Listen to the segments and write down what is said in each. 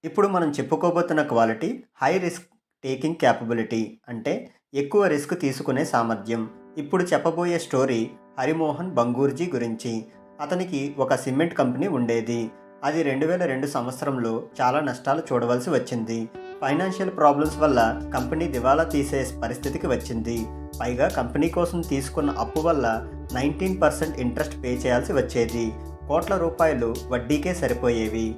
ఇప్పుడు మనం చెప్పుకోబోతున్న quality high risk taking capability అంటే ఎక్కువ రిస్క్ తీసుకునే సామర్థ్యం. ఇప్పుడు చెప్పబోయే స్టోరీ హరిమోహన్ బంగూర్జీ గురించి. అతనికి ఒక సిమెంట్ కంపెనీ ఉండేది. అది 2002 సంవత్సరంలో చాలా నష్టాలు చూడవలసి వచ్చింది. ఫైనాన్షియల్ ప్రాబ్లమ్స్ వల్ల కంపెనీ దివాలా తీసే పరిస్థితికి వచ్చింది. పైగా కంపెనీ కోసం తీసుకున్న అప్పు వల్ల 19% ఇంట్రెస్ట్ పే చేయాల్సి వచ్చేది. కోట్ల రూపాయలు వడ్డీకే సరిపోయేవి.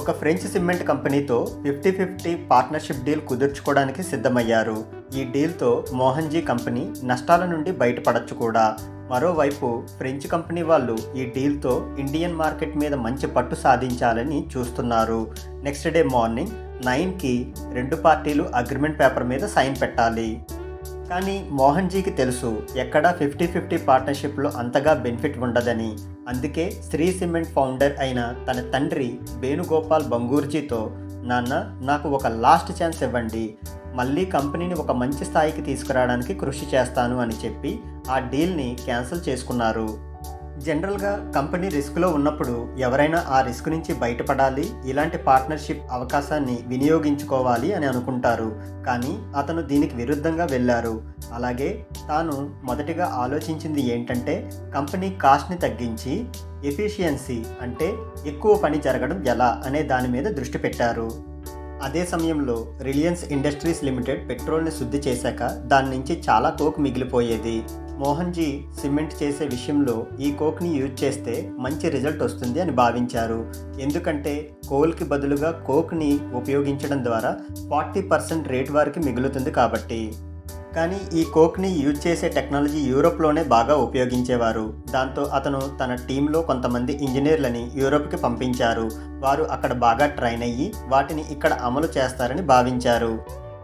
ఒక ఫ్రెంచ్ సిమెంట్ కంపెనీతో 50-50 పార్ట్నర్షిప్ డీల్ కుదుర్చుకోవడానికి సిద్ధమయ్యారు. ఈ డీల్తో మోహన్జీ కంపెనీ నష్టాల నుండి బయటపడచ్చు కూడా. మరోవైపు ఫ్రెంచ్ కంపెనీ వాళ్ళు ఈ డీల్తో ఇండియన్ మార్కెట్ మీద మంచి పట్టు సాధించాలని చూస్తున్నారు. నెక్స్ట్ డే మార్నింగ్ 9కి రెండు పార్టీలు అగ్రిమెంట్ పేపర్ మీద సైన్ పెట్టాలి. కానీ మోహన్జీకి తెలుసు ఎక్కడా 50-50 పార్ట్నర్షిప్లో అంతగా బెనిఫిట్ ఉండదని. అందుకే శ్రీ సిమెంట్ ఫౌండర్ అయిన తన తండ్రి వేణుగోపాల్ బంగూర్జీతో, నాన్న, నాకు ఒక లాస్ట్ ఛాన్స్ ఇవ్వండి, మళ్ళీ కంపెనీని ఒక మంచి స్థాయికి తీసుకురావడానికి కృషి చేస్తాను అని చెప్పి ఆ డీల్ని క్యాన్సిల్ చేసుకున్నారు. జనరల్గా కంపెనీ రిస్క్లో ఉన్నప్పుడు ఎవరైనా ఆ రిస్క్ నుంచి బయటపడాలి, ఇలాంటి పార్ట్నర్షిప్ అవకాశాన్ని వినియోగించుకోవాలి అని అనుకుంటారు. కానీ అతను దీనికి విరుద్ధంగా వెళ్ళారు. అలాగే తాను మొదటిగా ఆలోచించింది ఏంటంటే కంపెనీ కాస్ట్ని తగ్గించి ఎఫిషియన్సీ అంటే ఎక్కువ పని జరగడం ఎలా అనే దాని మీద దృష్టి పెట్టారు. అదే సమయంలో రిలయన్స్ ఇండస్ట్రీస్ లిమిటెడ్ పెట్రోల్ని శుద్ధి చేశాక దాని నుంచి చాలా కోక్ మిగిలిపోయేది. మోహన్జీ సిమెంట్ చేసే విషయంలో ఈ కోక్ని యూజ్ చేస్తే మంచి రిజల్ట్ వస్తుంది అని భావించారు. ఎందుకంటే కోల్కి బదులుగా కోక్ని ఉపయోగించడం ద్వారా 40% రేట్ వారికి మిగులుతుంది కాబట్టి. కానీ ఈ కోక్ని యూజ్ చేసే టెక్నాలజీ యూరోప్లోనే బాగా ఉపయోగించేవారు. దాంతో అతను తన టీంలో కొంతమంది ఇంజనీర్లని యూరోప్కి పంపించారు. వారు అక్కడ బాగా ట్రైన్ అయ్యి వాటిని ఇక్కడ అమలు చేస్తారని భావించారు.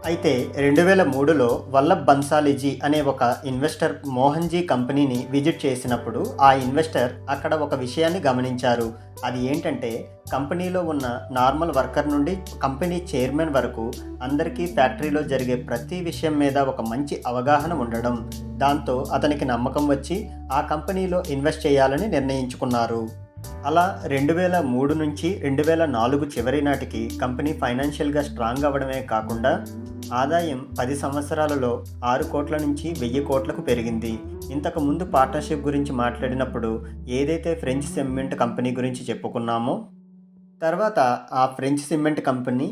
అయితే 2003లో వల్లభ్ బన్సాలీజీ అనే ఒక ఇన్వెస్టర్ మోహన్జీ కంపెనీని విజిట్ చేసినప్పుడు ఆ ఇన్వెస్టర్ అక్కడ ఒక విషయాన్ని గమనించారు. అది ఏంటంటే కంపెనీలో ఉన్న నార్మల్ వర్కర్ నుండి కంపెనీ చైర్మన్ వరకు అందరికీ ఫ్యాక్టరీలో జరిగే ప్రతి విషయం మీద ఒక మంచి అవగాహన ఉండడం. దాంతో అతనికి నమ్మకం వచ్చి ఆ కంపెనీలో ఇన్వెస్ట్ చేయాలని నిర్ణయించుకున్నారు. అలా 2003 నుంచి 2004 చివరి నాటికి కంపెనీ ఫైనాన్షియల్గా స్ట్రాంగ్ అవ్వడమే కాకుండా ఆదాయం 10 సంవత్సరాలలో 6 కోట్ల నుంచి 1000 కోట్లకు పెరిగింది. ఇంతకు ముందు పార్ట్నర్షిప్ గురించి మాట్లాడినప్పుడు ఏదైతే ఫ్రెంచ్ సిమెంట్ కంపెనీ గురించి చెప్పుకున్నామో, తర్వాత ఆ ఫ్రెంచ్ సిమెంట్ కంపెనీ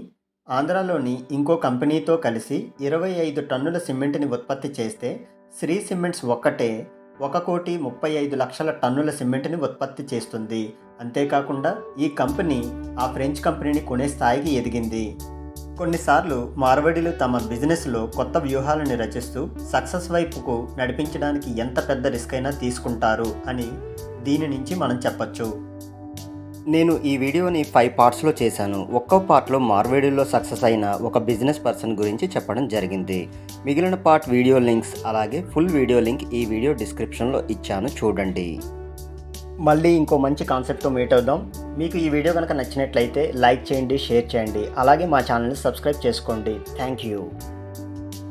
ఆంధ్రాలోని ఇంకో కంపెనీతో కలిసి 25 టన్నుల సిమెంట్ని ఉత్పత్తి చేస్తే శ్రీ సిమెంట్స్ ఒక్కటే 1,35,00,000 టన్నుల సిమెంట్ని ఉత్పత్తి చేస్తుంది. అంతేకాకుండా ఈ కంపెనీ ఆ ఫ్రెంచ్ కంపెనీని కొనే స్థాయికి ఎదిగింది. కొన్నిసార్లు మార్వడీలు తమ బిజినెస్లో కొత్త వ్యూహాలను రచిస్తూ సక్సెస్ వైపుకు నడిపించడానికి ఎంత పెద్ద రిస్క్ అయినా తీసుకుంటారు అని దీని నుంచి మనం చెప్పచ్చు. నేను ఈ వీడియోని 5 పార్ట్స్లో చేశాను. ఒక్కో పార్ట్లో మార్వేడీలో సక్సెస్ అయిన ఒక బిజినెస్ పర్సన్ గురించి చెప్పడం జరిగింది. మిగిలిన పార్ట్ వీడియో లింక్స్ అలాగే ఫుల్ వీడియో లింక్ ఈ వీడియో డిస్క్రిప్షన్లో ఇచ్చాను, చూడండి. మళ్ళీ ఇంకో మంచి కాన్సెప్ట్తో మీట్ అవుదాం. మీకు ఈ వీడియో కనుక నచ్చినట్లయితే లైక్ చేయండి, షేర్ చేయండి, అలాగే మా ఛానల్ని సబ్స్క్రైబ్ చేసుకోండి. Thank you.